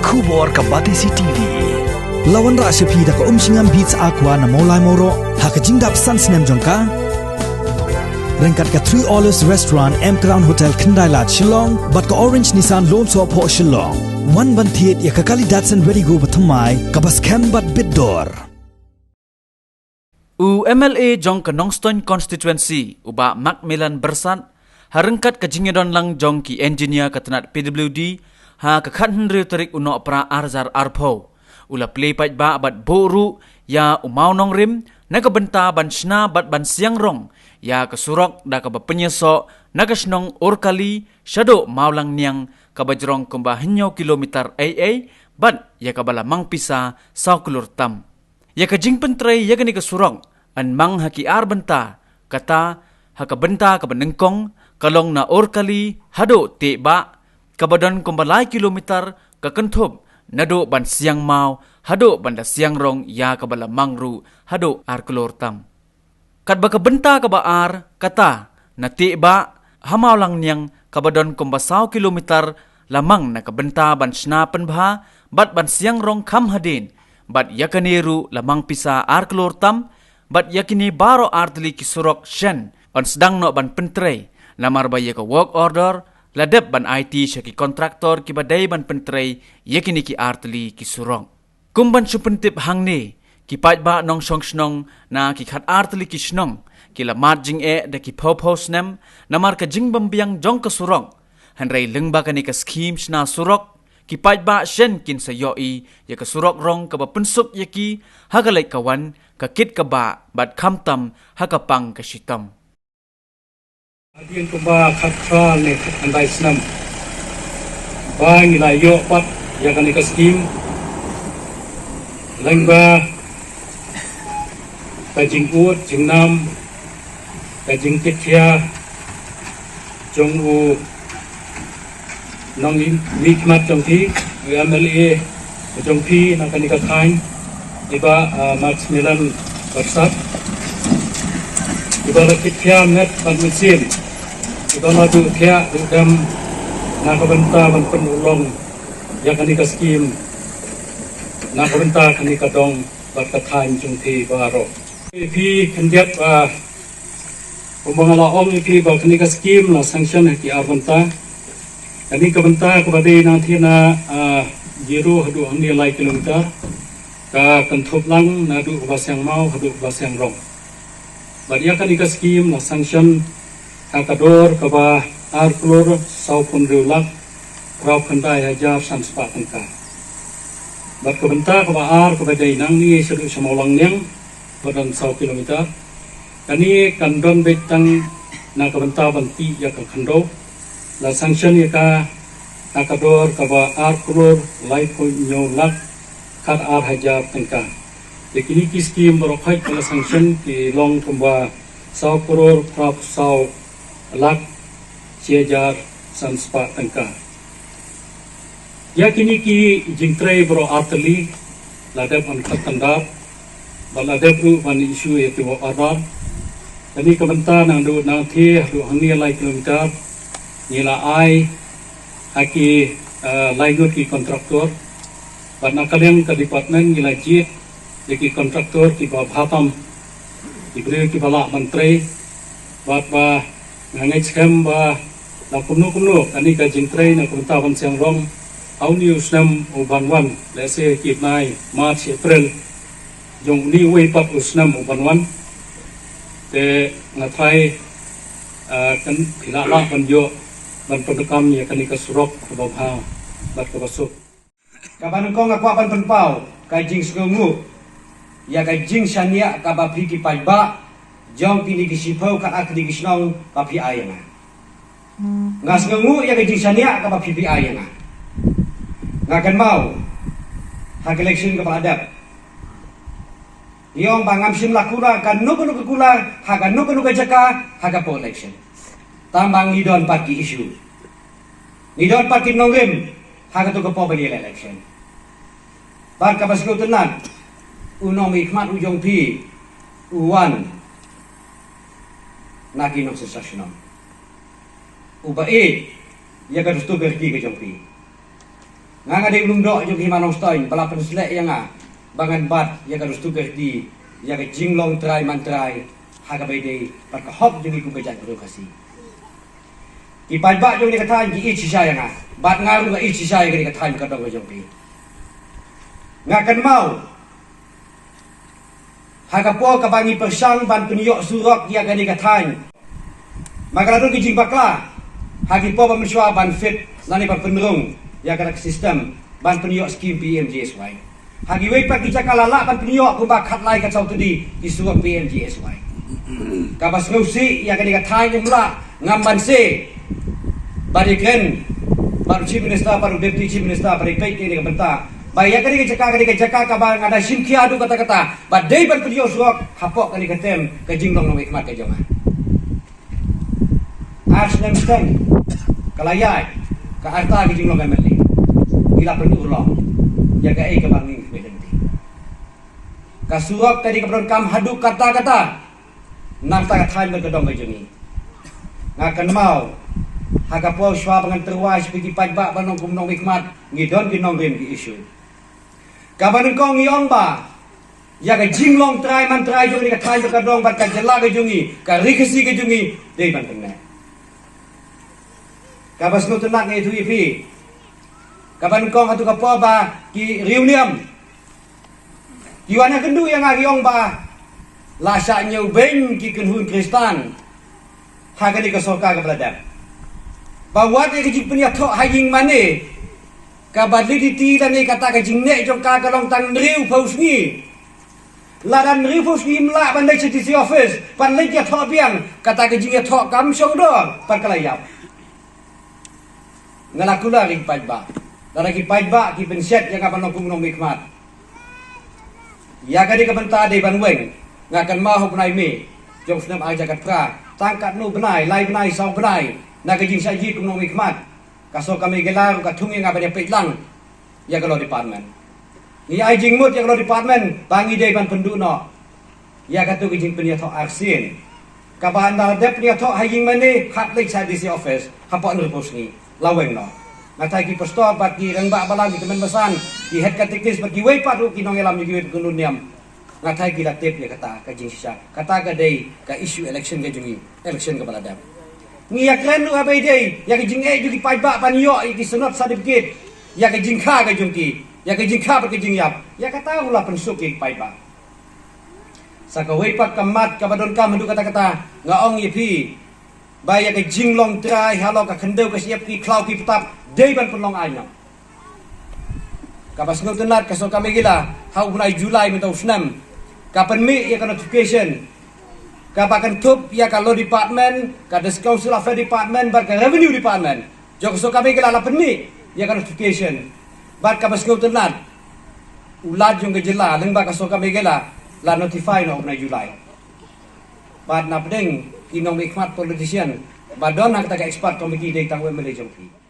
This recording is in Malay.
Kubor ka Batisi TV. Lawan ra sepi da ka singam beats aqua na molai moro ha ka jingdap sans nem jongka. Rengkat ka 3 Olives Restaurant M Crown Hotel Kendai Lat Shillong bat ka Orange Nissan Lone So Po Shillong. Wan ban thiet ya ka kali Datsun Ready Go bathamai ka bas kem bat bidor. MLA jong ke Nongston constituency uba Macmillan Bersat harengkat ke jingedon lang jong ki engineer ketenat PWD ha ke khan ri tarik uno pra arzar arpo ula play pait ba bat boru ya umau nong rim na ke benta ban shna bat ban siang rong ya ke surok da ke penyeso na ke snong orkali shado maulang niang ke bajrong kumba henyo kilometer AA bat ya ke bala mang pisa saukulur tam ya ke jing pentrei ya ke ni ke surok an mang haki ar benta kata haka benta ka benengkong kalong na orkali hado te ba kabadon kumbalai kilometer ka kenthop nado ban siang mau hado banda siang rong ya kabala mangru hado ar kelor tam kat ba ka benta ka ba ar kata na te ba hamau lang niang kabadon kumbasau kilometer lamang na ka benta ban sna penbha bat ban siang rong kham hadin bat yakaniru lamang pisa ar kelor tam bat yakini baro artli kisurok shen on sedang no ban pentrei namar ba ka work order ladep ban IT syaki kontraktor ki badai ban pentrei yakini ki artli kisurok kumban supentip hangne ki pat ba nong song snong na ki khat artli ki snong ki la marjing e de ki popos nem namar ka jing bambiang jong ka surok hanrei lengba ka ni ka scheme sna surok ki pat ba shen kin sa yoi ya ka surok rong ka ba pensup yaki hagalai kawan kakit ka ba bat kamtam hakapang kasitam. Adian kumba khatra ne andai snam. Bang ila yo pat ya kan ka scheme. Lengba kajing ut jingnam kajing kitya jong u nong wikmat jong thi MLA jong thi na kan ka khain iba Macmillan Bersat iba rakit kya met ban mesin iba madu kya dam na kabenta ban penulong ya kani ka scheme na kabenta kani ka dong bat ka thain chung thi baro pi kandiat umbangala ong pi ba kani ka scheme na sanction ki arbanta kani kabenta kabade na thina 0 hadu hangni lai kilometer ka kentup lang na du basyang mau hadu basyang rong badia kan ika scheme na sanction hakador ka ba ar klor saupun riulak krau kandai hajar sanspa tangka bat ka benta ka ba ar ka ba dai nang ni sedu samaulang nyang badan 100 kilometer kani kandon betang na ka benta banti ya ka khando la sanction ya ka hakador ka ba ar klor lai ko nyolak kat ar hajar tengka. Yakini ki scheme berokai kala sanction ki long tumba 100 crore prap 100 lakh 6,000 sanspa tengka. Yakini ki jingtrei bero atli ladep on katandap baladep ru ban isu yati wa arab. Kami kebenta nang do nang thi do hangni lai kilometer nila ai haki laigut ki kontraktor Karena kalian ke departemen ngilajit Yaki kontraktor ki ba bhatam Diberi ki bala menteri Bat ba ngangai skam ba La kumno Kani ka jingtrei na kumtawan siang rong Au ni usnam ubanwan Lese ki nai March April Jong ni wei pat usnam ubanwan Te ngatrai Kan pilala banjo Ban pendekam ya kani ka surok Kababha Bat kabasuk Kaban kong aku akan penpau kajing sungu ya kajing sania kabapi ki paiba jong pini ki sipau ka akli ki snong papi ayana ngas sungu ya kajing sania kabapi pi ayana ngakan mau hak election ka adab yong bangam sim lakura kan no kula hak no jaka hak po election tambang nidon paki issue nidon paki nongrim hak tu ka po bali election Bar kapasiko tenan unong hikmat ujong pi uwan nagi nok sesasyon uba ya kan stu gerti ke jong pi Nga de ulung dok jo ki manong stoin bala pen slek yang bangan bat ya ka tugas di ya ka jinglong trai mantrai ha ka bede par ka hop jo ku kejat birokrasi. Ki pai ba jo ni ka tan ki ichi sha yang bat ngaru ka ichi sha ka ka tan ka dong jo pi. Nga kan mau ha ka po ka bangi persang ban penyok surok ya ka ni ka tan. Maka tu ki jing bakla ha ki po ba mensua ban fit nani ban penerung ya kana sistem ban penyok skim PMJSY. Hagi wei pak kita kalala ban penyok ku ba khat lai ka chau tu di suak PMJSY. Ka bas ngusi ya kana ka thai nimla ngam ban se bariken baru chief minister baru deputy chief minister bari pai ke ka benta. Ba ya kana ka jaka ka ba ngada simkia adu kata-kata ba dei ban penyok suak hapok kana ka tem ka jinglong no hikmat ka jama. Asnem steng kalayai ka arta ki jinglong ka meli. Ila penuh long ya ka ka banging bedenti ka suap tadi ka kam haduk kata-kata nam ta thain ka dong ka jemi ngakan mau haga po shwa bangan terwai seperti pajba banong kumnong hikmat ngidon kinong rem ki isu ka banong kong iong ba ya ka jinglong trai man trai jo ka thain ka dong bat ka jela ka jungi ka rikasi ka jungi dei ban tengna ka bas no tunak ngai tu ipi kapan kong hatu kapo ba ki reunion Iwana kendu yang agiong ba lasa nyau beng ki kenhun Kristan hagani ka soka ka bladam bawa de ki punya tho haying mane ka badli di ti dan kata ka jingne jong ka kalong tang riu pausni ladan riu pausni mla bandai city office pandai dia tho biang kata ka jingne tho kam song do par kalayap ngalakula ring pajba Daraki pajba ki penset yang kapan nongkung nong hikmat. Ya kadi kabenta de banweng ngakan mahu benai me. Jong senam aja kat pra tangkat nu benai lai benai sau benai. Na ka jing saji kum nong hikmat. Kaso kami gelar ka thungi ngabane petlang. Ya kalau department. Ni ai jing mut ya kalau department bangi de ban pendu no. Ya katu ki jing penia tho arsin. Kaban da de penia tho haying mane hat lek sa DC office. Hapok nu pos ni. Laweng no. Natai ki posto pat ki rengba balang ki teman besan ki head katekis pat ki wei pat ki nong elam ki kunun niam ngatai ki latep ya kata ka jing sisa kata ka dei ka issue election ka jungi election ka baladam ni ya kren nu abai dei ya ki jing e ju ki pajba pan yo ki senot certificate ya ki jing kha ka jungki ya ki jing kha pa ki jing yap ya kata ula pensuk ki pajba saka wei pat kamat ka badon kam ndu kata-kata ngaong yipi baya ke jinglong trai halo ka kendeu ka siap ki klau ki petap dei ban penlong anyam kapas ngau tenat kaso kami gila hau bunai Julai mentau senam kapan mi ya ka notification kapakan tup ya ka law department ka des council affairs department bar ka revenue department jok so kami gila lapan mi ya ka notification bar kapas ngau tenat ulad jong gejela leng ba kaso kami gila la notify no bunai Julai bar na pedeng inong hikmat politician badon nak ta expert komiti dei tangwe mele jongki